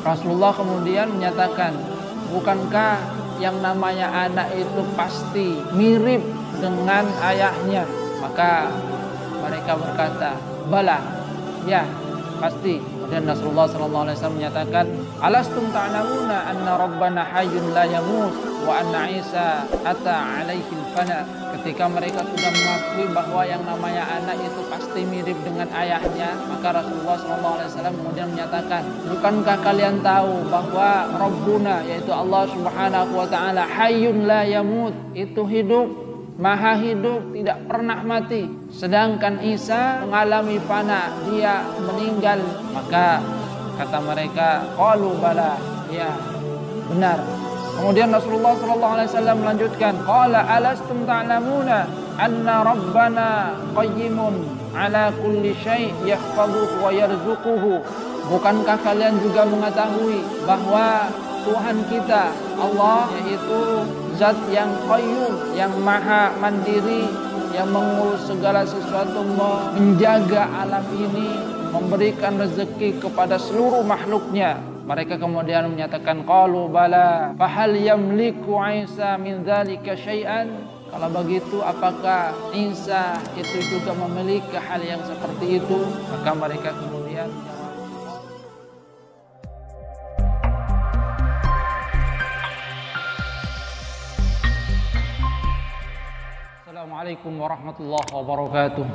Rasulullah kemudian menyatakan, bukankah yang namanya anak itu pasti mirip dengan ayahnya? Maka mereka berkata, bala, ya pasti. Dan Rasulullah SAW menyatakan, alastum ta'lamuna anna rabbana hayyun la yamut wa anna Isa ata alaihil fana. Ketika mereka sudah mengakui bahwa yang namanya anak itu pasti mirip dengan ayahnya, maka Rasulullah SAW kemudian menyatakan, bukankah kalian tahu bahwa Rabbuna, yaitu Allah Subhanahu wa ta'ala, hayyun la yamut, itu hidup, maha hidup, tidak pernah mati. Sedangkan Isa mengalami fana, dia meninggal. Maka kata mereka, qalu bala, ya benar. Kemudian Rasulullah SAW melanjutkan, qala alastum ta'lamuna anna rabbana qayyimun ala kulli syai' yahfazuhu wa yarzuquhu. Bukankah kalian juga mengetahui bahwa Tuhan kita Allah yaitu zat yang qayyum, yang maha mandiri, yang mengurus segala sesuatu, menjaga alam ini, memberikan rezeki kepada seluruh makhluknya. Mereka kemudian menyatakan, qalu bala fahal yamliku Isa min dzalika syai'an. Kalau begitu apakah Isa itu juga memiliki hal yang seperti itu? Maka mereka kemudian Assalamualaikum warahmatullahi wabarakatuh.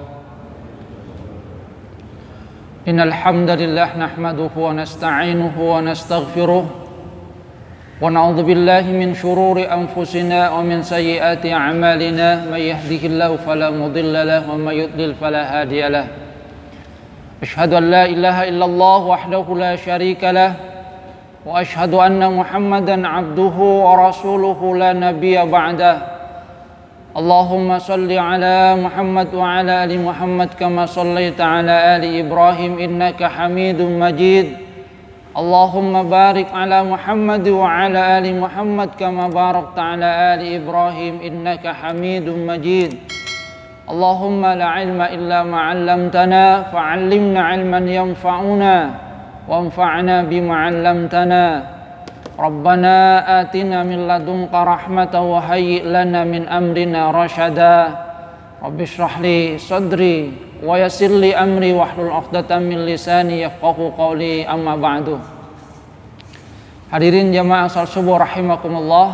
Innal hamdalillah nahmaduhu wa nasta'inuhu wa nastaghfiruh wa na'udzu billahi min shururi anfusina wa min sayyiati a'malina may yahdihillahu fala mudilla lahu wa may yudlil fala hadiya lahu. Asyhadu an la ilaha illallah wahdahu la syarika lah wa asyhadu anna Muhammadan 'abduhu wa rasuluhu la nabiyya ba'dah. Allahumma salli ala Muhammad wa ala ali Muhammad kama sallaita ala ali Ibrahim innaka Hamidum Majid. Allahumma barik ala Muhammad wa ala ali Muhammad kama barakta ala ali Ibrahim innaka Hamidum Majid. Allahumma la ilma illa ma 'allamtana fa'allimna 'ilman yanfa'una wanfa'na bima 'allamtana. Rabbana atina min ladunka rahmatan wa hayyi' lana min amrina rasyada. Rabbi shrah li sadri wa yassir li amri wahlul 'uqdatam min lisani yafqahu qawli, amma ba'du. Hadirin jamaah salat subuh rahimakumullah.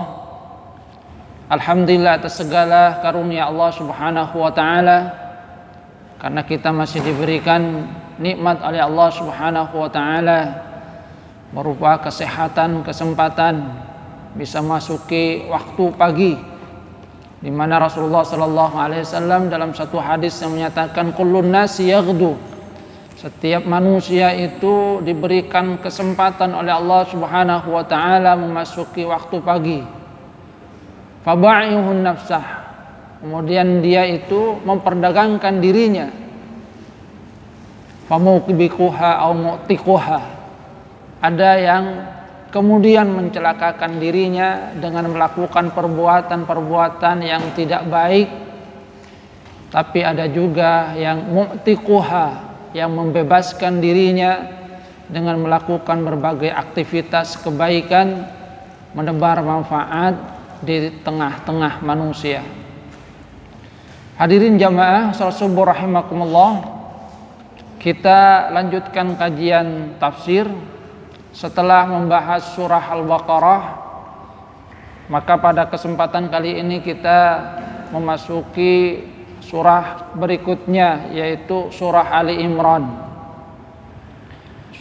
Alhamdulillah atas segala karunia Allah Subhanahu wa taala, karena kita masih diberikan nikmat oleh Allah Subhanahu wa taala berupa kesehatan, kesempatan bisa masuki waktu pagi, di mana Rasulullah SAW dalam satu hadis yang menyatakan kullun nasi yaghdu, setiap manusia itu diberikan kesempatan oleh Allah Subhanahu wa taala memasuki waktu pagi. Faba'ihun nafsah, kemudian dia itu memperdagangkan dirinya. Famukibikuha au mu'tikuha, ada yang kemudian mencelakakan dirinya dengan melakukan perbuatan-perbuatan yang tidak baik. Tapi ada juga yang mu'tikuha, yang membebaskan dirinya dengan melakukan berbagai aktivitas kebaikan, menebar manfaat di tengah-tengah manusia. Hadirin jamaah salat subuh rahimakumullah, kita lanjutkan kajian tafsir. Setelah membahas surah Al-Baqarah, maka pada kesempatan kali ini kita memasuki surah berikutnya, yaitu surah Ali Imran.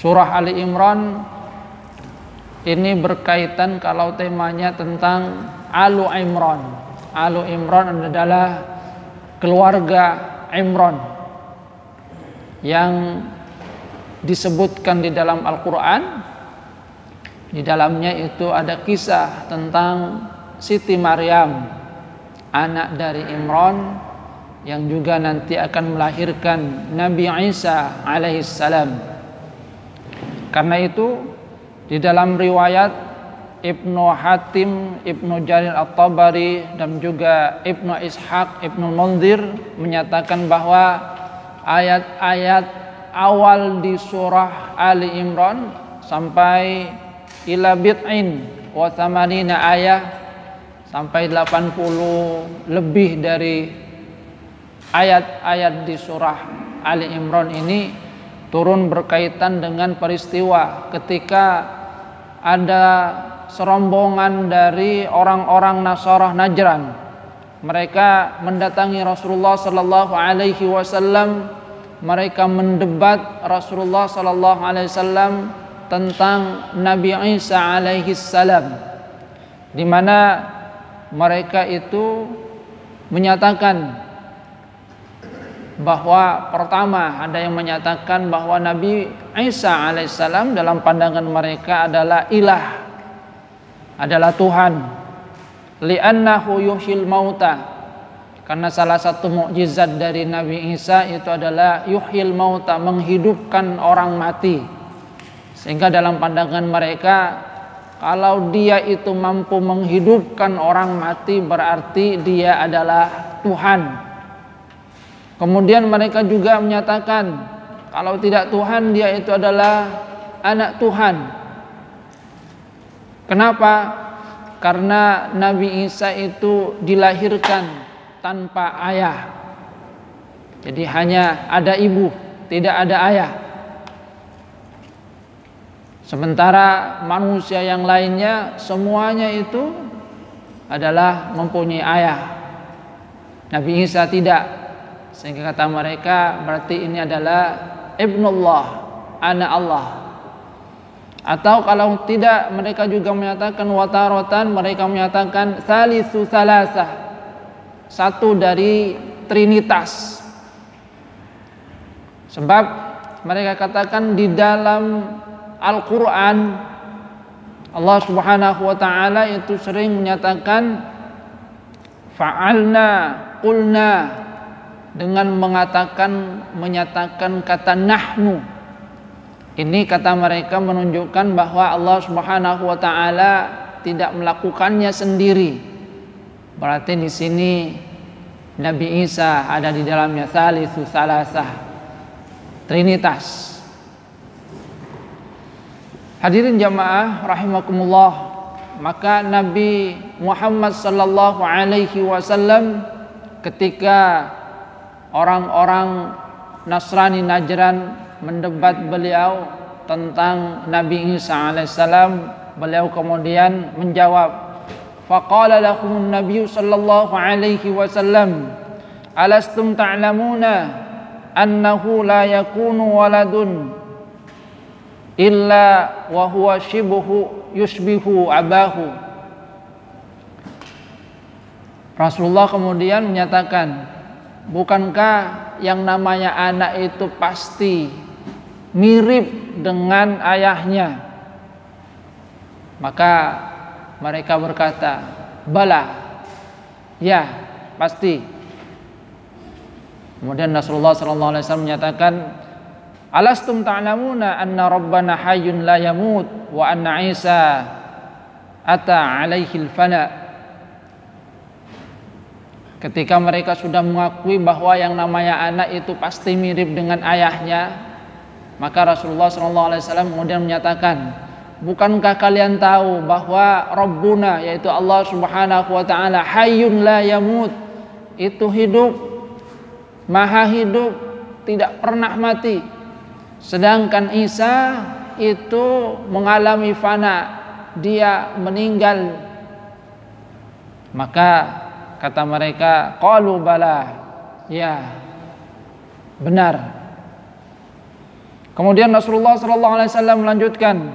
Surah Ali Imran ini berkaitan, kalau temanya tentang Alu Imran. Alu Imran adalah keluarga Imran yang disebutkan di dalam Al-Quran. Di dalamnya itu ada kisah tentang Siti Maryam, anak dari Imran, yang juga nanti akan melahirkan Nabi Isa alaihissalam. Karena itu di dalam riwayat Ibnu Hatim, Ibnu Jarir At-Tabari, dan juga Ibnu Ishaq, Ibnu Munzir menyatakan bahwa ayat-ayat awal di surah Ali Imran sampai ila bid'in wa thamanina ayah, sampai 80 lebih dari ayat-ayat di surah Ali Imran ini turun berkaitan dengan peristiwa ketika ada serombongan dari orang-orang Nasarah Najran. Mereka mendatangi Rasulullah sallallahu alaihi wasallam. Mereka mendebat Rasulullah sallallahu alaihi wasallam tentang Nabi Isa alaihi salam, di mana mereka itu menyatakan bahwa pertama ada yang menyatakan bahwa Nabi Isa alaihissalam dalam pandangan mereka adalah ilah, adalah Tuhan. Li'annahu yuhyil mauta, karena salah satu mukjizat dari Nabi Isa itu adalah yuhyil mauta, menghidupkan orang mati. Sehingga dalam pandangan mereka, kalau dia itu mampu menghidupkan orang mati berarti dia adalah Tuhan. Kemudian mereka juga menyatakan kalau tidak Tuhan, dia itu adalah anak Tuhan. Kenapa? Karena Nabi Isa itu dilahirkan tanpa ayah. Jadi hanya ada ibu, tidak ada ayah. Sementara manusia yang lainnya semuanya itu adalah mempunyai ayah. Nabi Isa tidak. Sehingga kata mereka berarti ini adalah ibnullah, anak Allah. Atau kalau tidak, mereka juga menyatakan watarotan, mereka menyatakan salisu salasah, satu dari trinitas. Sebab mereka katakan di dalam Al-Quran Allah subhanahu wa ta'ala itu sering menyatakan fa'alna, qulna, dengan menyatakan kata nahnu. Ini kata mereka menunjukkan bahwa Allah subhanahu wa ta'ala tidak melakukannya sendiri. Berarti di sini Nabi Isa ada di dalamnya salisu salasah, trinitas. Hadirin jamaah rahimakumullah, maka Nabi Muhammad sallallahu alaihi wasallam ketika orang-orang Nasrani Najran mendebat beliau tentang Nabi Isa alaihissalam, beliau kemudian menjawab, faqala lahumun nabiyyu sallallahu alaihi wasallam, alastum ta'lamuna annahu la yakunu waladun illa wa huwa yushbihu abahu. Rasulullah kemudian menyatakan, bukankah yang namanya anak itu pasti mirip dengan ayahnya? Maka mereka berkata, bala, ya pasti. Kemudian Rasulullah SAW menyatakan, alastum ta'lamuna anna rabbana hayyun la yamut wa anna Isa ata alaihil fana. Ketika mereka sudah mengakui bahwa yang namanya anak itu pasti mirip dengan ayahnya, maka Rasulullah SAW kemudian menyatakan, bukankah kalian tahu bahwa Rabbuna, yaitu Allah subhanahu wa ta'ala, hayyun la yamut, itu hidup, maha hidup, tidak pernah mati. Sedangkan Isa itu mengalami fana, dia meninggal. Maka kata mereka, qalu bala, ya benar. Kemudian Rasulullah SAW melanjutkan,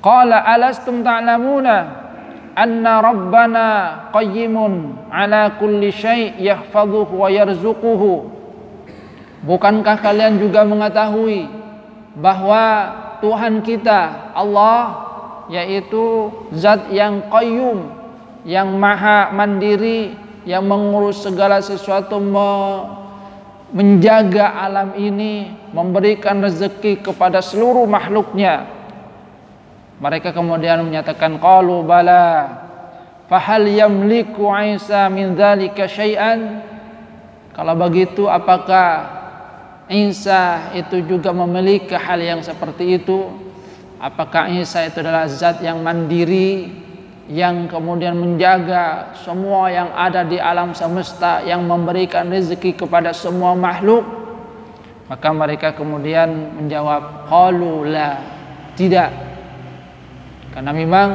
qala alastum ta'lamuna anna rabbana qayyimun ala kulli syai' yahfazuhu wa yarzuquhu. Bukankah kalian juga mengetahui bahwa Tuhan kita Allah yaitu zat yang qayyum, yang maha mandiri, yang mengurus segala sesuatu, menjaga alam ini, memberikan rezeki kepada seluruh makhluknya. Mereka kemudian menyatakan, qalu bala fahal yamliku Isa min dzalika syai'an. Kalau begitu apakah Isa itu juga memiliki hal yang seperti itu? Apakah Isa itu adalah zat yang mandiri, yang kemudian menjaga semua yang ada di alam semesta, yang memberikan rezeki kepada semua makhluk? Maka mereka kemudian menjawab, qalu la, tidak. Karena memang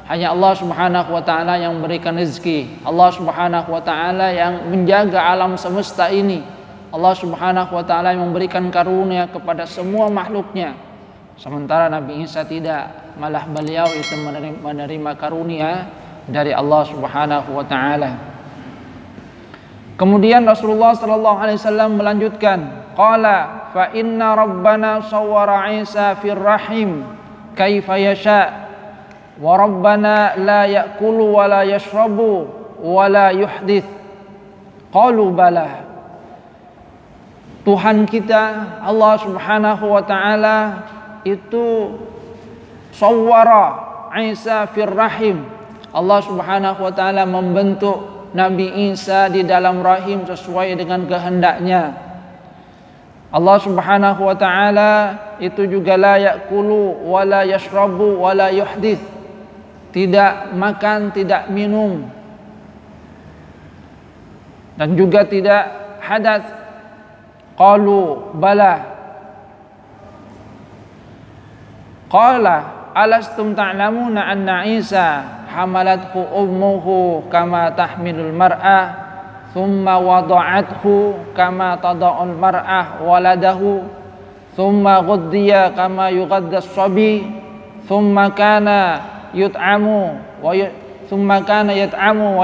hanya Allah Subhanahu wa taala yang memberikan rezeki. Allah Subhanahu wa taala yang menjaga alam semesta ini. Allah Subhanahu wa taala yang memberikan karunia kepada semua makhluknya. Sementara Nabi Isa tidak, malah beliau itu menerima karunia dari Allah Subhanahu wa taala. Kemudian Rasulullah sallallahu alaihi wasallam melanjutkan, qala fa inna rabbana sawwara Isa fir rahim kaifa yasha wa rabbana la ya'kulu wa la yashrabu wa la yuhdits. Qalu bala. Tuhan kita Allah Subhanahu wa taala itu sawwara Isa fir rahim. Allah Subhanahu wa taala membentuk Nabi Isa di dalam rahim sesuai dengan kehendaknya. Allah Subhanahu wa taala itu juga la ya'kulu wa la yashrabu wa la yuhdits. Tidak makan, tidak minum, dan juga tidak hadas. Qalu bala. Qala alastum ta'lamuna anna Isa hamalathu ummuhu kama tahmilul mar'ah thumma wada'athu kama tada'ul mar'ah waladahu thumma ghuddiya kama yughaddas sabi thumma kana yut'amu wa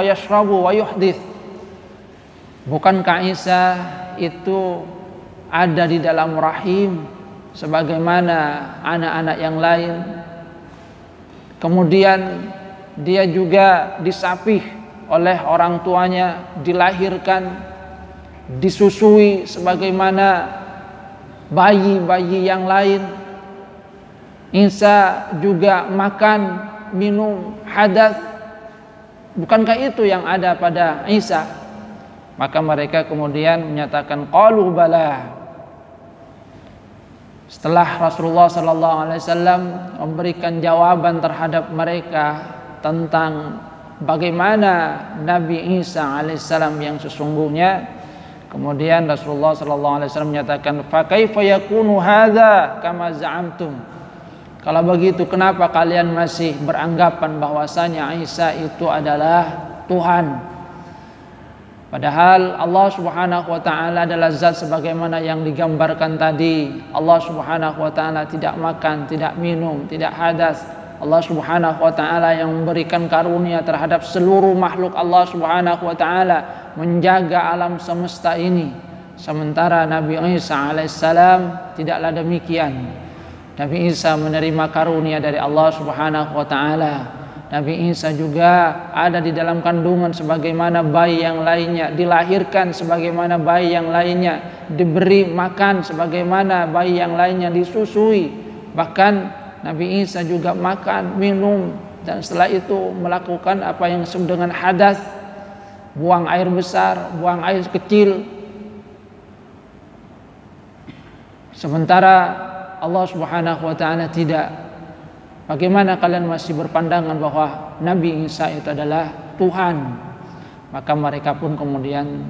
yashrabu wa yuhdits. Bukankah Isa itu ada di dalam rahim sebagaimana anak-anak yang lain? Kemudian dia juga disapih oleh orang tuanya, dilahirkan, disusui sebagaimana bayi-bayi yang lain. Isa juga makan, minum, hadas. Bukankah itu yang ada pada Isa? Maka mereka kemudian menyatakan qalu bala. Setelah Rasulullah sallallahu alaihi wasallam memberikan jawaban terhadap mereka tentang bagaimana Nabi Isa alaihissalam yang sesungguhnya, kemudian Rasulullah sallallahu alaihi wasallam menyatakan fa kaifa yakunu hadza kama za'amtum. Kalau begitu kenapa kalian masih beranggapan bahwasanya Isa itu adalah Tuhan? Padahal Allah Subhanahu wa taala adalah zat sebagaimana yang digambarkan tadi. Allah Subhanahu wa taala tidak makan, tidak minum, tidak hadas. Allah Subhanahu wa taala yang memberikan karunia terhadap seluruh makhluk Allah Subhanahu wa taala, menjaga alam semesta ini. Sementara Nabi Isa alaihissalam tidaklah demikian. Nabi Isa menerima karunia dari Allah Subhanahu wa taala. Nabi Isa juga ada di dalam kandungan sebagaimana bayi yang lainnya, dilahirkan sebagaimana bayi yang lainnya, diberi makan sebagaimana bayi yang lainnya, disusui. Bahkan Nabi Isa juga makan, minum, dan setelah itu melakukan apa yang disebut dengan hadas, buang air besar, buang air kecil. Sementara Allah Subhanahu wa taala tidak. Bagaimana kalian masih berpandangan bahwa Nabi Isa itu adalah Tuhan? Maka mereka pun kemudian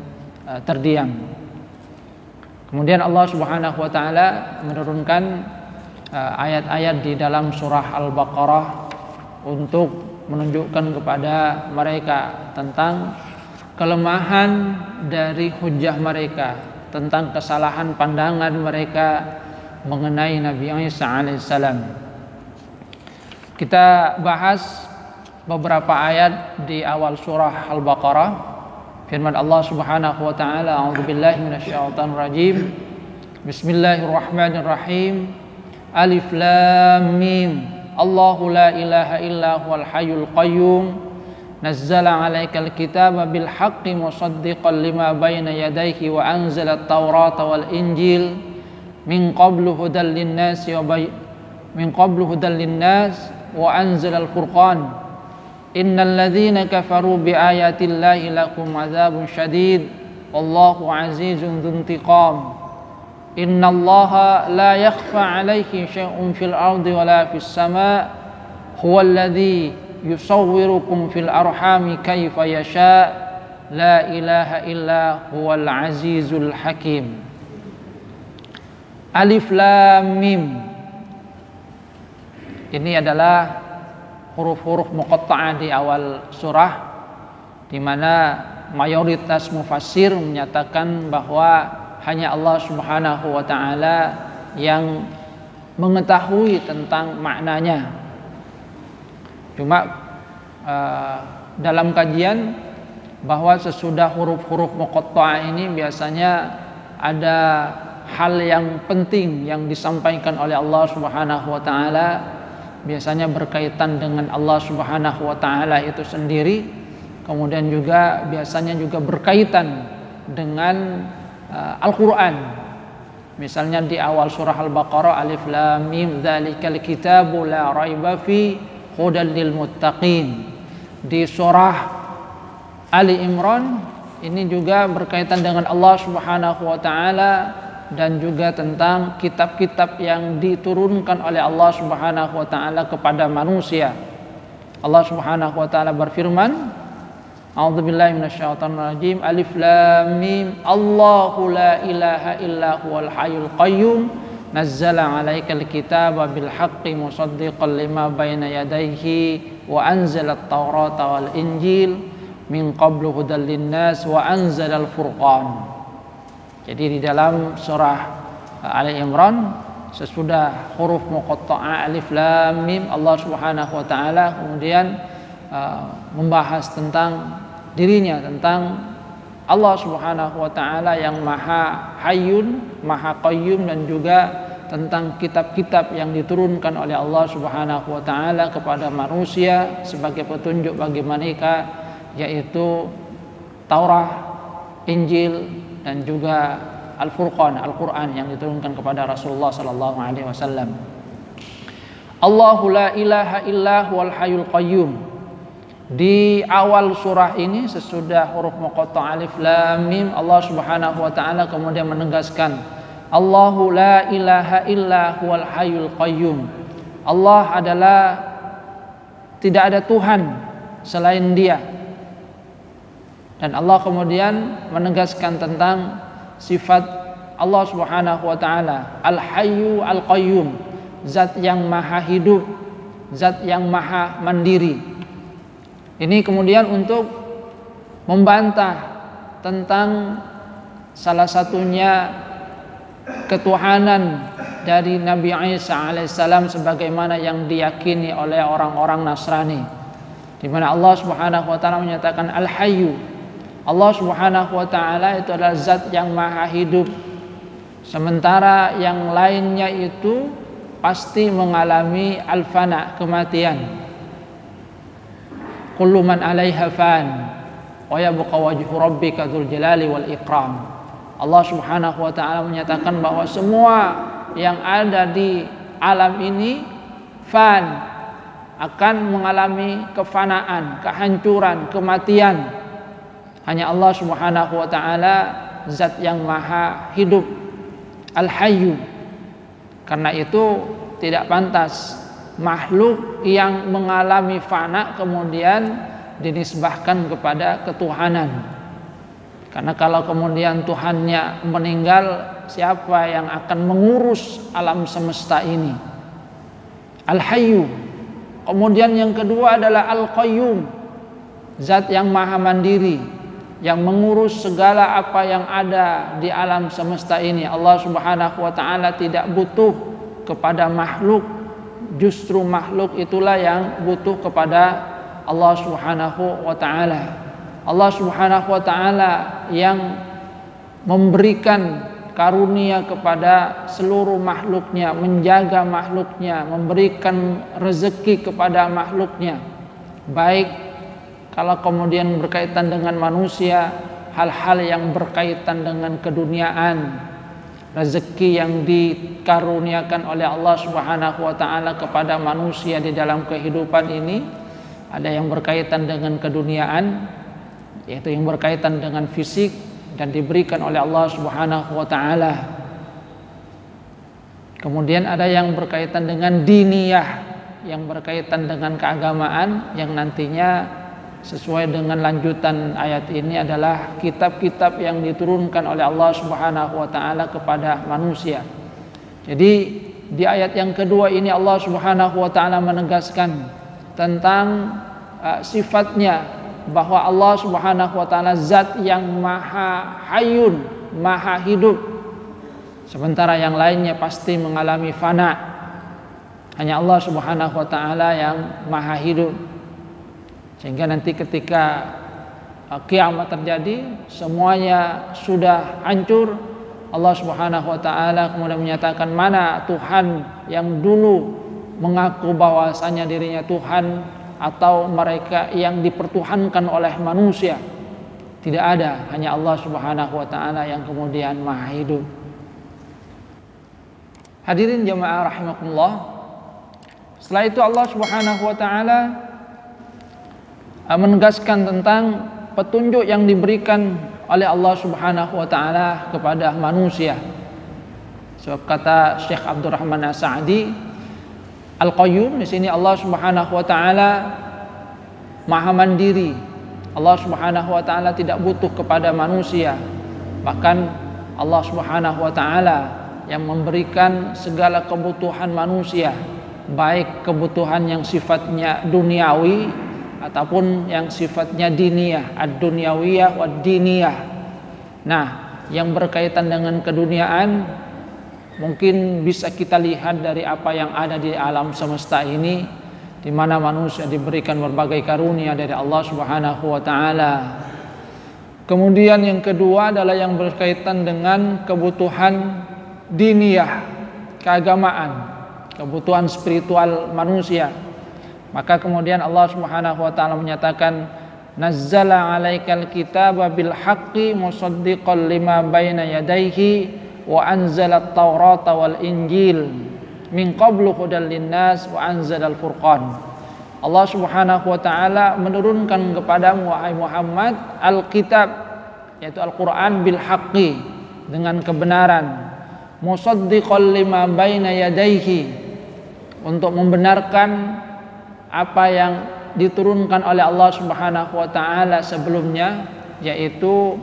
terdiam. Kemudian Allah Subhanahu wa taala menurunkan ayat-ayat di dalam surah Al-Baqarah untuk menunjukkan kepada mereka tentang kelemahan dari hujjah mereka, tentang kesalahan pandangan mereka mengenai Nabi Isa alaihissalam. Kita bahas beberapa ayat di awal surah Al-Baqarah. Firman Allah Subhanahu wa taala, a'udzubillahi minasyaitonir rajim. Bismillahirrahmanirrahim. Alif lam mim. Allahu la ilaha illa huwal hayyul qayyum. Nazzala 'alaikal kitaba bil haqqi musaddiqan lima bayna yadayhi wa anzala at-taurata wal injil min qablu hudal lin-nasi wa anzalal furqan innal ladzina kafaru bi ayatillahi lakum adzabun syadid wallahu azizun dzuntiqam. innallaha la yakhfa 'alaihi syai'un fil ardi wala fis sama' huwallazi yusawwirukum fil arhami kaifa yasha' la ilaha illa huwal azizul hakim. Alif Lam Mim. Ini adalah huruf-huruf muqatta'ah di awal surah, di mana mayoritas mufassir menyatakan bahwa hanya Allah Subhanahu wa taala yang mengetahui tentang maknanya. Cuma dalam kajian bahwa sesudah huruf-huruf muqatta'ah ini biasanya ada hal yang penting yang disampaikan oleh Allah Subhanahu wa taala, biasanya berkaitan dengan Allah Subhanahu wa taala itu sendiri, kemudian juga biasanya juga berkaitan dengan Al-Qur'an. Misalnya di awal surah Al-Baqarah, Alif Lam Mim dzalikal kitabu la raiba fi hudal lil muttaqin. Di surah Ali Imran ini juga berkaitan dengan Allah Subhanahu wa taala dan juga tentang kitab-kitab yang diturunkan oleh Allah Subhanahu wa taala kepada manusia. Allah Subhanahu wa taala berfirman, A'udzubillahi minasyaitonir rajim. Alif Lam Mim. Allahu la ilaha illa huwal hayyul qayyum. Nazzala 'alaikal kitaba bil haqqi musaddiqan lima baina yadayhi wa anzalat taurata wal injil min qablu hudal linnas wa anzalal furqan. Jadi di dalam surah Ali Imran sesudah huruf muqatta'ah Alif Lam Mim, Allah Subhanahu wa taala kemudian membahas tentang dirinya, tentang Allah Subhanahu wa taala yang Maha Hayyun, Maha Qayyum, dan juga tentang kitab-kitab yang diturunkan oleh Allah Subhanahu wa taala kepada manusia sebagai petunjuk bagi mereka, yaitu Taurat, Injil, dan juga Al-Furqan, Al-Qur'an yang diturunkan kepada Rasulullah sallallahu alaihi wasallam. Allahu la ilaha illa huwal hayyul qayyum. Di awal surah ini sesudah huruf muqatta'ah Alif Lam Mim, Allah Subhanahu wa taala kemudian menegaskan Allahu la ilaha illa huwal hayyul qayyum. Allah adalah, tidak ada Tuhan selain Dia. Dan Allah kemudian menegaskan tentang sifat Allah Subhanahu wa taala, Al-Hayyu Al-Qayyum, zat yang maha hidup, zat yang maha mandiri. Ini kemudian untuk membantah tentang salah satunya ketuhanan dari Nabi Isa alaihissalam sebagaimana yang diyakini oleh orang-orang Nasrani, di mana Allah Subhanahu wa taala menyatakan Al-Hayyu. Allah Subhanahu wa taala itu adalah zat yang maha hidup, sementara yang lainnya itu pasti mengalami al-fana, kematian. Kullu man 'alaiha fan wa yabqa wajhu rabbika dzul jalali wal ikram. Allah Subhanahu wa taala menyatakan bahwa semua yang ada di alam ini fan, akan mengalami kefanaan, kehancuran, kematian. Hanya Allah Subhanahu wa taala zat yang maha hidup, Al-Hayyu. Karena itu tidak pantas makhluk yang mengalami fana kemudian dinisbahkan kepada ketuhanan. Karena kalau kemudian Tuhannya meninggal, siapa yang akan mengurus alam semesta ini? Al-Hayyu. Kemudian yang kedua adalah Al-Qayyum, zat yang maha mandiri, yang mengurus segala apa yang ada di alam semesta ini. Allah Subhanahu wa taala tidak butuh kepada makhluk, justru makhluk itulah yang butuh kepada Allah Subhanahu wa taala. Allah Subhanahu wa taala yang memberikan karunia kepada seluruh makhluknya, menjaga makhluknya, memberikan rezeki kepada makhluknya. Baik kalau kemudian berkaitan dengan manusia, hal-hal yang berkaitan dengan keduniaan, rezeki yang dikaruniakan oleh Allah Subhanahu wa taala kepada manusia di dalam kehidupan ini, ada yang berkaitan dengan keduniaan, yaitu yang berkaitan dengan fisik dan diberikan oleh Allah Subhanahu wa taala. Kemudian ada yang berkaitan dengan diniyah, yang berkaitan dengan keagamaan, yang nantinya sesuai dengan lanjutan ayat ini adalah kitab-kitab yang diturunkan oleh Allah Subhanahu wa taala kepada manusia. Jadi di ayat yang kedua ini Allah Subhanahu wa taala menegaskan tentang sifatnya, bahwa Allah Subhanahu wa taala zat yang maha hayyun, maha hidup. Sementara yang lainnya pasti mengalami fana. Hanya Allah Subhanahu wa taala yang maha hidup. Sehingga nanti ketika kiamat terjadi, semuanya sudah hancur. Allah Subhanahu wa taala kemudian menyatakan, mana Tuhan yang dulu mengaku bahwasanya dirinya Tuhan, atau mereka yang dipertuhankan oleh manusia. Tidak ada, hanya Allah Subhanahu wa taala yang kemudian maha hidup. Hadirin jamaah rahimakumullah. Setelah itu Allah Subhanahu wa taala menegaskan tentang petunjuk yang diberikan oleh Allah Subhanahu wa taala kepada manusia. Sebab kata Syekh Abdurrahman As-Sa'di Al-Qayyum, di sini Allah Subhanahu wa taala maha mandiri. Allah Subhanahu wa taala tidak butuh kepada manusia. Bahkan Allah Subhanahu wa taala yang memberikan segala kebutuhan manusia, baik kebutuhan yang sifatnya duniawi ataupun yang sifatnya diniyah, ad-dunyawiyah wa diniyah. Nah, yang berkaitan dengan keduniaan mungkin bisa kita lihat dari apa yang ada di alam semesta ini, di mana manusia diberikan berbagai karunia dari Allah Subhanahu wa taala. Kemudian yang kedua adalah yang berkaitan dengan kebutuhan diniyah, keagamaan, kebutuhan spiritual manusia. Maka kemudian Allah Subhanahu wa taala menyatakan, nazzala 'alaikal kitaba bil haqqi musaddiqan lima baina yadayhi wa anzalat taurata wal injil min qablu hudal linnas wa anzalal furqan. Allah Subhanahu wa taala menurunkan kepadamu wahai Muhammad Alkitab, yaitu Al-Qur'an bil haqqi, dengan kebenaran, musaddiqan lima baina yadayhi, untuk membenarkan apa yang diturunkan oleh Allah Subhanahu wa taala sebelumnya, yaitu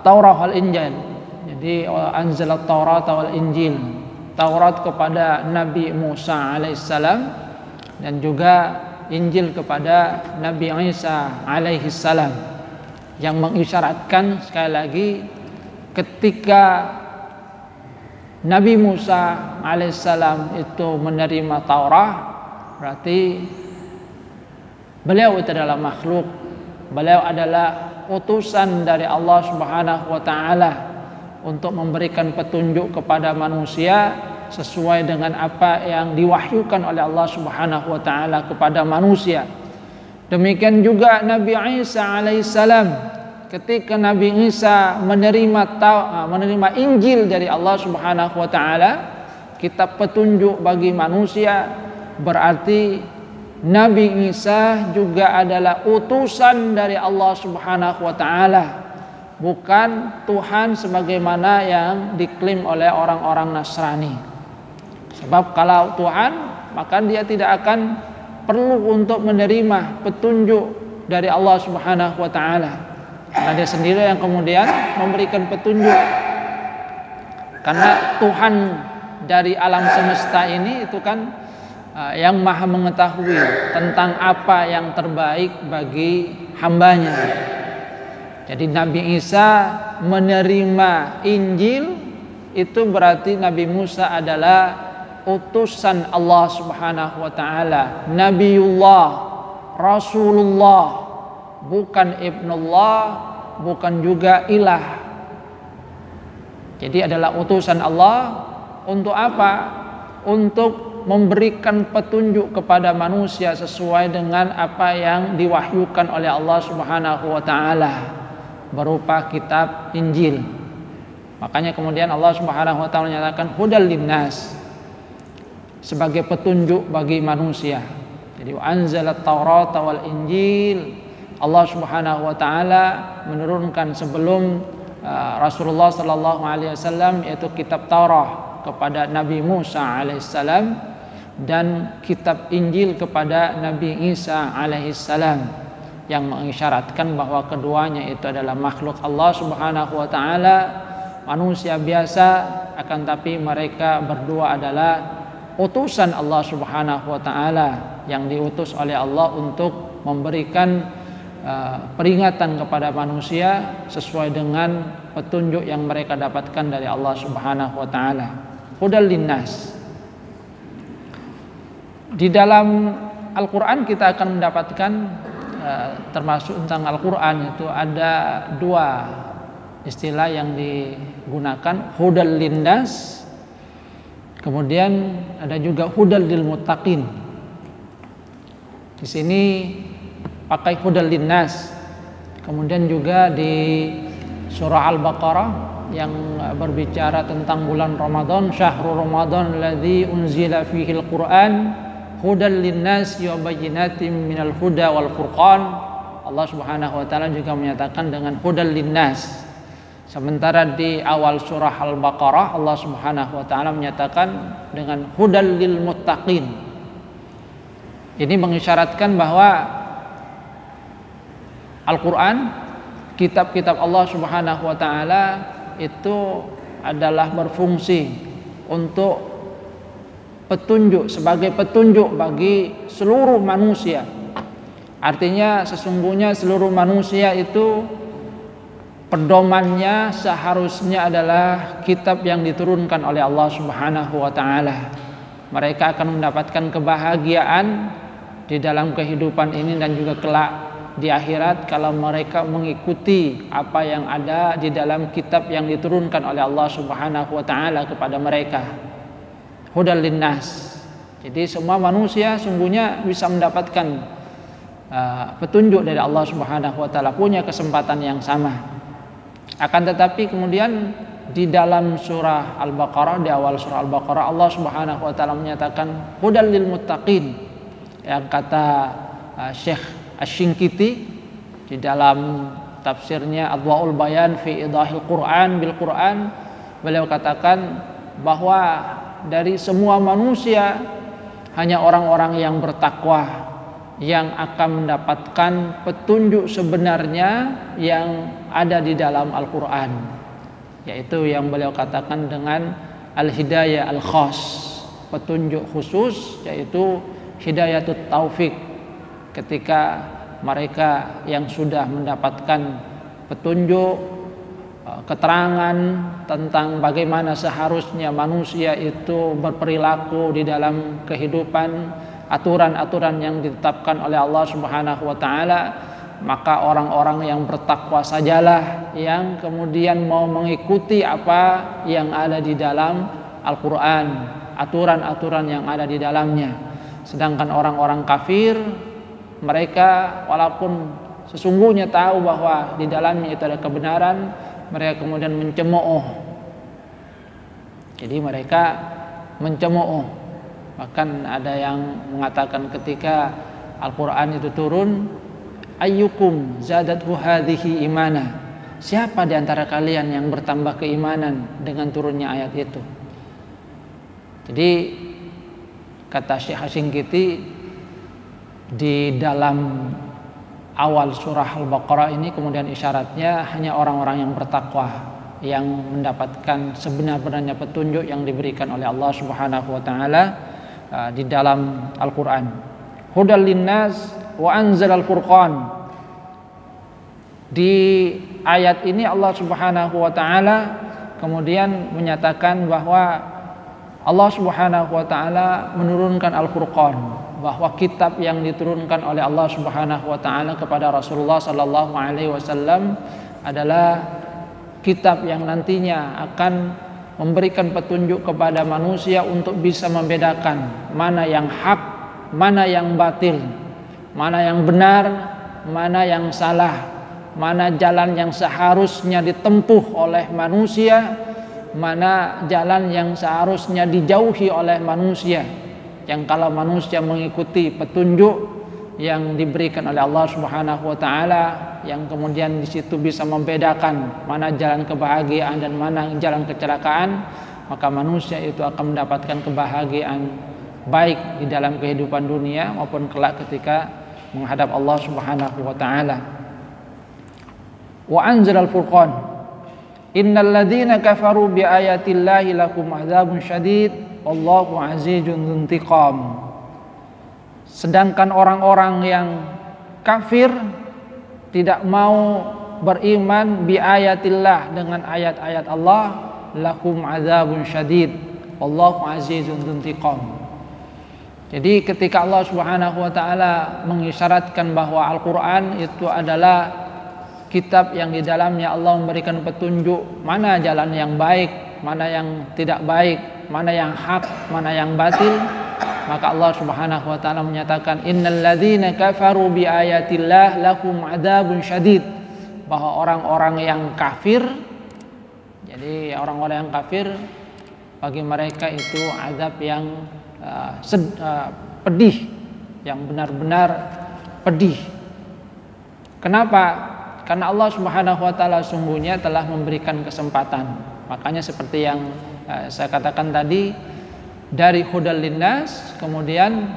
Taurat wal Injil. Jadi anzalat Taurat wal Injil, Taurat kepada Nabi Musa alaihissalam dan juga Injil kepada Nabi Isa alaihissalam, yang mengisyaratkan sekali lagi ketika Nabi Musa alaihissalam itu menerima Taurat, berarti beliau itu adalah makhluk, beliau adalah utusan dari Allah Subhanahu wa taala untuk memberikan petunjuk kepada manusia sesuai dengan apa yang diwahyukan oleh Allah Subhanahu wa taala kepada manusia. Demikian juga Nabi Isa alaihissalam, ketika Nabi Isa menerima Injil dari Allah Subhanahu wa taala, kitab petunjuk bagi manusia, berarti Nabi Isa juga adalah utusan dari Allah Subhanahu wa taala, bukan Tuhan sebagaimana yang diklaim oleh orang-orang Nasrani. Sebab kalau Tuhan, maka dia tidak akan perlu untuk menerima petunjuk dari Allah Subhanahu wa taala. Karena dia sendiri yang kemudian memberikan petunjuk. Karena Tuhan dari alam semesta ini itu kan yang maha mengetahui tentang apa yang terbaik bagi hambanya. Jadi Nabi Isa menerima Injil, itu berarti Nabi Musa adalah utusan Allah Subhanahu wa taala, Nabiullah, Rasulullah, bukan ibnullah, bukan juga ilah. Jadi adalah utusan Allah untuk apa? Untuk memberikan petunjuk kepada manusia sesuai dengan apa yang diwahyukan oleh Allah Subhanahu wa taala berupa kitab Injil. Makanya kemudian Allah Subhanahu wa taala menyatakan hudal linnas, sebagai petunjuk bagi manusia. Jadi anzalat Taurat wal Injil, Allah Subhanahu wa taala menurunkan sebelum Rasulullah sallallahu alaihi wasallam, yaitu kitab Taurat kepada Nabi Musa alaihissalam dan kitab Injil kepada Nabi Isa alaihissalam, yang mengisyaratkan bahwa keduanya itu adalah makhluk Allah Subhanahu wa taala, manusia biasa, akan tapi mereka berdua adalah utusan Allah Subhanahu wa taala yang diutus oleh Allah untuk memberikan peringatan kepada manusia sesuai dengan petunjuk yang mereka dapatkan dari Allah Subhanahu wa taala. Hudal linnas. Di dalam Al-Qur'an kita akan mendapatkan termasuk tentang Al-Qur'an itu ada dua istilah yang digunakan, hudal linnas, kemudian ada juga hudal lil muttaqin. Di sini pakai hudal linnas. Kemudian juga di surah Al-Baqarah yang berbicara tentang bulan Ramadan, syahrul Ramadan alladzi unzila fihi al-Qur'an hudal linnas wa bayyinatin minal huda wal furqan. Allah Subhanahu wa taala juga menyatakan dengan hudal linnas. Sementara di awal surah Al-Baqarah Allah Subhanahu wa taala menyatakan dengan hudal lil muttaqin. Ini mengisyaratkan bahwa Al-Quran, kitab-kitab Allah Subhanahu wa taala itu adalah berfungsi untuk petunjuk, sebagai petunjuk bagi seluruh manusia. Artinya sesungguhnya seluruh manusia itu pedomannya seharusnya adalah kitab yang diturunkan oleh Allah Subhanahu wa taala. Mereka akan mendapatkan kebahagiaan di dalam kehidupan ini dan juga kelak di akhirat kalau mereka mengikuti apa yang ada di dalam kitab yang diturunkan oleh Allah Subhanahu wa taala kepada mereka. Hudal linnas. Jadi semua manusia sungguhnya bisa mendapatkan petunjuk dari Allah Subhanahu wa taala, punya kesempatan yang sama. Akan tetapi kemudian di dalam surah Al-Baqarah, di awal surah Al-Baqarah Allah Subhanahu wa taala menyatakan hudal lil muttaqin. Yang kata Syekh Asy-Syinkiti di dalam tafsirnya Adwaul Bayan fi Idahil Quran bil Quran, beliau katakan bahwa dari semua manusia hanya orang-orang yang bertakwa yang akan mendapatkan petunjuk sebenarnya yang ada di dalam Al-Quran, yaitu yang beliau katakan dengan al-hidayah al-khas, petunjuk khusus, yaitu hidayatut taufik. Ketika mereka yang sudah mendapatkan petunjuk, keterangan tentang bagaimana seharusnya manusia itu berperilaku di dalam kehidupan, aturan-aturan yang ditetapkan oleh Allah Subhanahu wa taala, maka orang-orang yang bertakwa sajalah yang kemudian mau mengikuti apa yang ada di dalam Al-Quran, aturan-aturan yang ada di dalamnya. Sedangkan orang-orang kafir, mereka walaupun sesungguhnya tahu bahwa di dalamnya itu ada kebenaran, mereka kemudian mencemooh. Jadi mereka mencemooh. Bahkan ada yang mengatakan ketika Al-Quran itu turun, ayyukum zadathu hadhihi imana, siapa di antara kalian yang bertambah keimanan dengan turunnya ayat itu. Jadi kata Syekh Asy-Syinkiti, di dalam awal surah Al-Baqarah ini kemudian isyaratnya hanya orang-orang yang bertakwa yang mendapatkan sebenar-benarnya petunjuk yang diberikan oleh Allah Subhanahu wa taala di dalam Al-Qur'an. Hudal linnas wa anzalal furqan. Di ayat ini Allah Subhanahu wa taala kemudian menyatakan bahwa Allah Subhanahu wa taala menurunkan Al-Furqan, bahwa kitab yang diturunkan oleh Allah Subhanahu wa taala kepada Rasulullah sallallahu alaihi wasallam adalah kitab yang nantinya akan memberikan petunjuk kepada manusia untuk bisa membedakan mana yang hak, mana yang batil, mana yang benar, mana yang salah, mana jalan yang seharusnya ditempuh oleh manusia, mana jalan yang seharusnya dijauhi oleh manusia. Yang kalau manusia mengikuti petunjuk yang diberikan oleh Allah Subhanahu wa taala, yang kemudian di situ bisa membedakan mana jalan kebahagiaan dan mana jalan kecelakaan, maka manusia itu akan mendapatkan kebahagiaan baik di dalam kehidupan dunia maupun kelak ketika menghadap Allah Subhanahu wa taala. Wa anzalal furqan innal ladzina kafaru bi ayatillahi lakum adzabun syadid wallahu azizun dzuntiqam. Sedangkan orang-orang yang kafir tidak mau beriman bi ayatillah dengan ayat-ayat Allah, lakum adzabun syadid wallahu azizun dzuntiqam. Jadi ketika Allah Subhanahu wa taala mengisyaratkan bahwa Al-Qur'an itu adalah kitab yang di dalamnya Allah memberikan petunjuk mana jalan yang baik, mana yang tidak baik, mana yang hak, mana yang batil, maka Allah Subhanahu wa taala menyatakan innal ladzina kafaru bi ayatillah lahum adzabun syadid, bahwa orang-orang yang kafir, jadi orang-orang yang kafir bagi mereka itu azab yang pedih, yang benar-benar pedih. Kenapa? Karena Allah Subhanahu wa taala sungguhnya telah memberikan kesempatan. Makanya seperti yang saya katakan tadi, dari hudal linnas, kemudian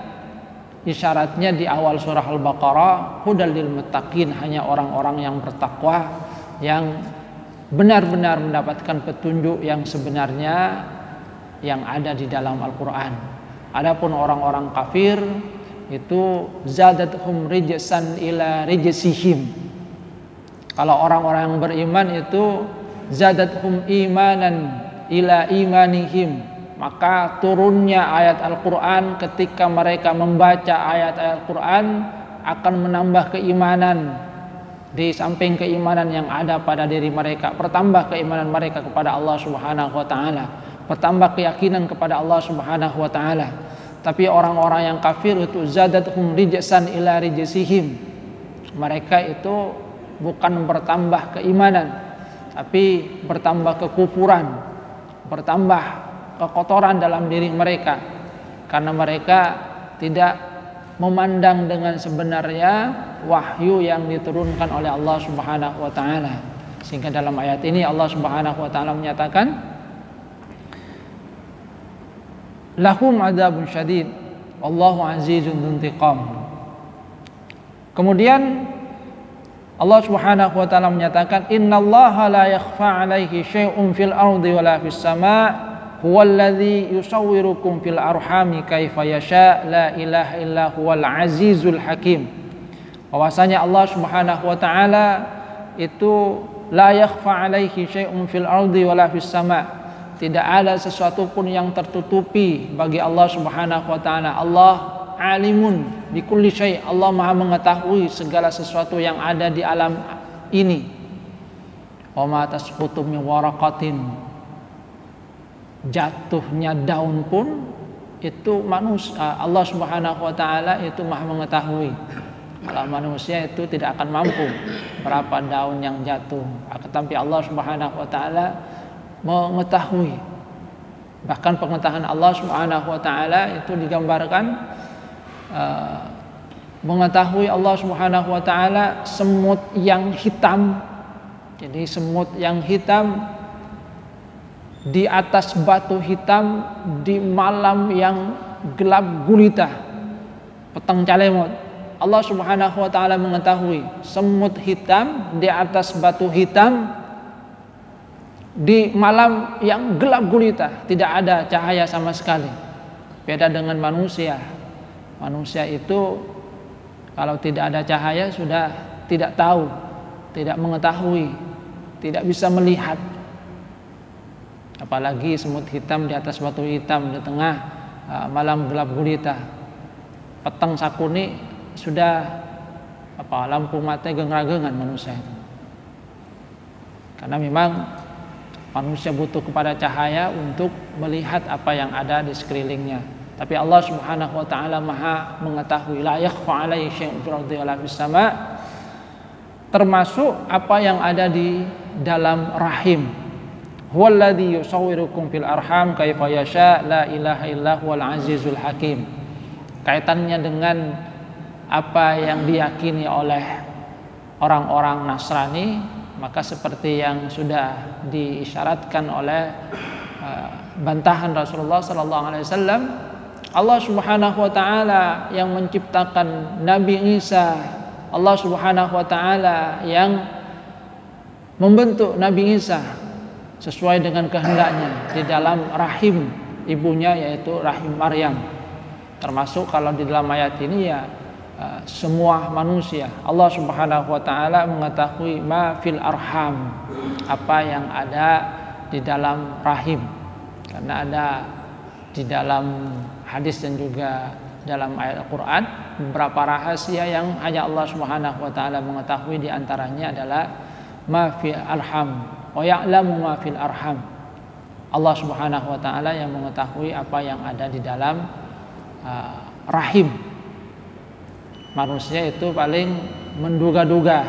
isyaratnya di awal surah Al-Baqarah, hudal lil muttaqin, hanya orang-orang yang bertakwa yang benar-benar mendapatkan petunjuk yang sebenarnya yang ada di dalam Al-Qur'an. Adapun orang-orang kafir itu zadatuhum rijsan ila rijsihim. Kalau orang-orang yang beriman itu zadatuhum imanan ila imanihim, maka turunnya ayat Al-Qur'an ketika mereka membaca ayat-ayat Al-Qur'an akan menambah keimanan. Di samping keimanan yang ada pada diri mereka, bertambah keimanan mereka kepada Allah Subhanahu wa taala, bertambah keyakinan kepada Allah Subhanahu wa taala. Tapi orang-orang yang kafir itu zadatuhum rijsan ila rijsihim. Mereka itu bukan bertambah keimanan, tapi bertambah kekufuran, bertambah kekotoran dalam diri mereka, karena mereka tidak memandang dengan sebenarnya wahyu yang diturunkan oleh Allah Subhanahu wa taala. Sehingga dalam ayat ini Allah Subhanahu wa taala menyatakan lahum adzabun syadid wallahu azizun dzuntiqam. Kemudian Allah Subhanahu wa taala menyatakan innallaha la yakhfa 'alaihi syai'un fil ardi wala fis sama' huwallazi yusawwirukum fil arhami kaifa yasha la ilaha illa huwal azizul hakim. Bahwasanya Allah Subhanahu wa taala itu la yakhfa 'alaihi syai'un fil ardi wala fis sama'. Tidak ada sesuatu pun yang tertutupi bagi Allah Subhanahu wa taala. Allah alimun bikulli syai'. Allah Maha mengetahui segala sesuatu yang ada di alam ini. Wa ma tasqutu min waraqatin. Jatuhnya daun pun itu manusia, Allah Subhanahu wa taala itu Maha mengetahui. Kalau manusia itu tidak akan mampu berapa daun yang jatuh, tetapi Allah Subhanahu wa taala mengetahui. Bahkan pengetahuan Allah Subhanahu wa taala itu digambarkan mengetahui Allah Subhanahu wa taala semut yang hitam. Jadi semut yang hitam di atas batu hitam di malam yang gelap gulita, petang calemot. Allah Subhanahu wa taala mengetahui semut hitam di atas batu hitam di malam yang gelap gulita, tidak ada cahaya sama sekali. Beda dengan manusia. Manusia itu kalau tidak ada cahaya sudah tidak tahu, tidak mengetahui, tidak bisa melihat. Apalagi semut hitam di atas batu hitam di tengah malam gelap gulita. Petang sakuni sudah lampu mata gengar-gengar manusia itu. Karena memang manusia butuh kepada cahaya untuk melihat apa yang ada di sekelilingnya. Tapi Allah Subhanahu wa taala Maha mengetahui, la yakhfa 'alaihi syai'un fil ardi wala fis sama', termasuk apa yang ada di dalam rahim. Huwallazi yusawwirukum fil arham kaifa yasha la ilaha illa huwal azizul hakim. Kaitannya dengan apa yang diyakini oleh orang-orang Nasrani, maka seperti yang sudah diisyaratkan oleh bantahan Rasulullah sallallahu alaihi wasallam, Allah Subhanahu wa taala yang menciptakan Nabi Isa, Allah Subhanahu wa taala yang membentuk Nabi Isa sesuai dengan kehendaknya di dalam rahim ibunya, yaitu rahim Maryam. Termasuk kalau di dalam ayat ini ya semua manusia. Allah Subhanahu wa taala mengetahui ma fil arham, apa yang ada di dalam rahim. Karena ada di dalam hadis dan juga dalam ayat Al-Qur'an beberapa rahasia yang hanya Allah Subhanahu wa taala mengetahui, di antaranya adalah ma fil arham wa ya'lamu ma fil arham. Allah Subhanahu wa taala yang mengetahui apa yang ada di dalam rahim. Manusia itu paling menduga-duga.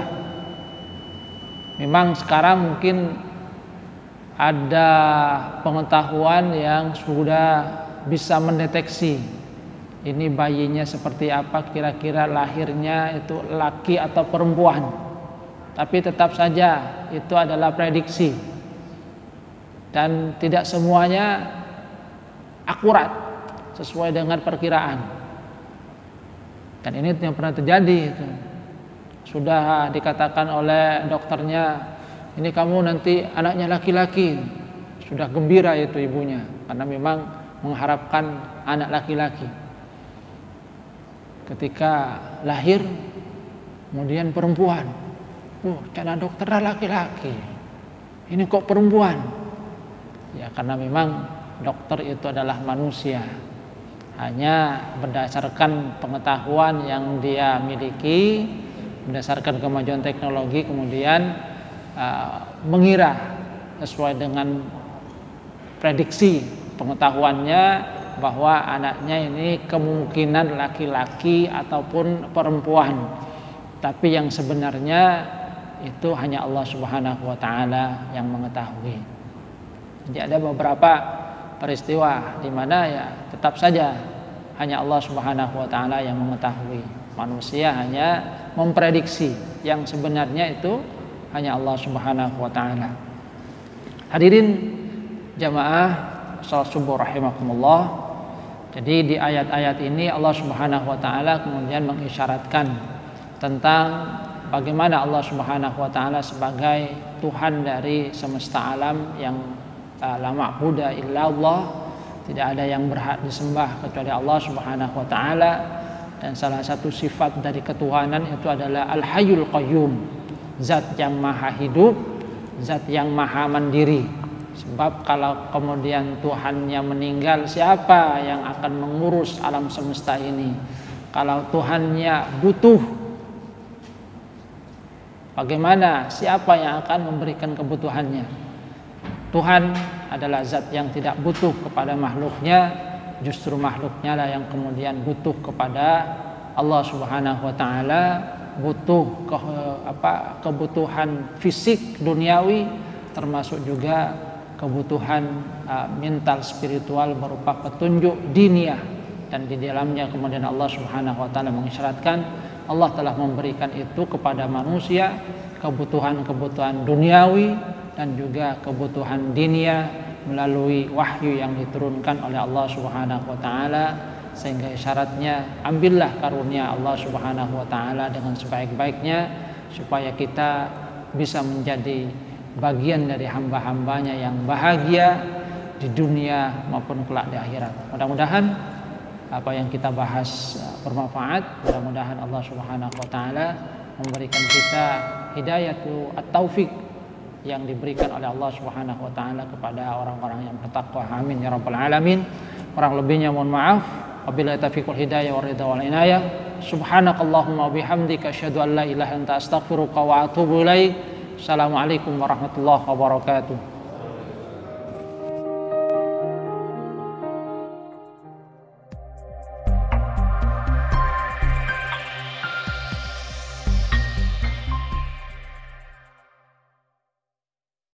Memang sekarang mungkin ada pengetahuan yang sudah bisa mendeteksi ini bayinya seperti apa, kira-kira lahirnya itu laki atau perempuan. Tapi tetap saja itu adalah prediksi dan tidak semuanya akurat sesuai dengan perkiraan. Dan ini yang pernah terjadi itu. Sudah dikatakan oleh dokternya, ini kamu nanti anaknya laki-laki. Sudah gembira itu ibunya, karena memang mengharapkan anak laki-laki. Ketika lahir kemudian perempuan, karena dokternya laki-laki, ini kok perempuan? Ya karena memang dokter itu adalah manusia, hanya berdasarkan pengetahuan yang dia miliki, berdasarkan kemajuan teknologi, kemudian mengira sesuai dengan prediksi pengetahuannya bahwa anaknya ini kemungkinan laki-laki ataupun perempuan. Tapi yang sebenarnya itu hanya Allah Subhanahu wa taala yang mengetahui. Jadi ada beberapa peristiwa di mana ya tetap saja hanya Allah Subhanahu wa taala yang mengetahui. Manusia hanya memprediksi, yang sebenarnya itu hanya Allah Subhanahu wa taala. Hadirin jamaah salat subuh rahimakumullah. Jadi di ayat-ayat ini Allah Subhanahu wa taala kemudian mengisyaratkan tentang bagaimana Allah Subhanahu wa taala sebagai Tuhan dari semesta alam yang la ma'budu illa Allah, tidak ada yang berhak disembah kecuali Allah Subhanahu wa taala. Dan salah satu sifat dari ketuhanan itu adalah Al-Hayyul Qayyum, zat yang maha hidup, zat yang maha mandiri. Sebab kalau kemudian Tuhannya meninggal, siapa yang akan mengurus alam semesta ini? Kalau Tuhannya butuh, bagaimana? Siapa yang akan memberikan kebutuhannya? Tuhan adalah zat yang tidak butuh kepada makhluknya, justru makhluknya lah yang kemudian butuh kepada Allah Subhanahu wa taala, butuh kebutuhan fisik duniawi, termasuk juga kebutuhan mental spiritual berupa petunjuk diniyah. Dan di dalamnya kemudian Allah Subhanahu wa taala mengisyaratkan Allah telah memberikan itu kepada manusia, kebutuhan-kebutuhan duniawi dan juga kebutuhan diniyah melalui wahyu yang diturunkan oleh Allah Subhanahu wa taala. Sehingga isyaratnya, ambillah karunia Allah Subhanahu wa taala dengan sebaik-baiknya, supaya kita bisa menjadi bagian dari hamba-hambanya yang bahagia di dunia maupun kelak di akhirat. Mudah-mudahan apa yang kita bahas bermanfaat. Mudah-mudahan Allah Subhanahu wa taala memberikan kita hidayatu at-taufik yang diberikan oleh Allah Subhanahu wa taala kepada orang-orang yang bertakwa. Amin ya rabbal alamin. Kurang lebihnya mohon maaf. Wabillahi taufiqul hidayah war ridha wal inayah. Subhanakallahumma wa bihamdika asyhadu an la ilaha illa anta astaghfiruka wa atubu ilaik. Assalamualaikum warahmatullahi wabarakatuh.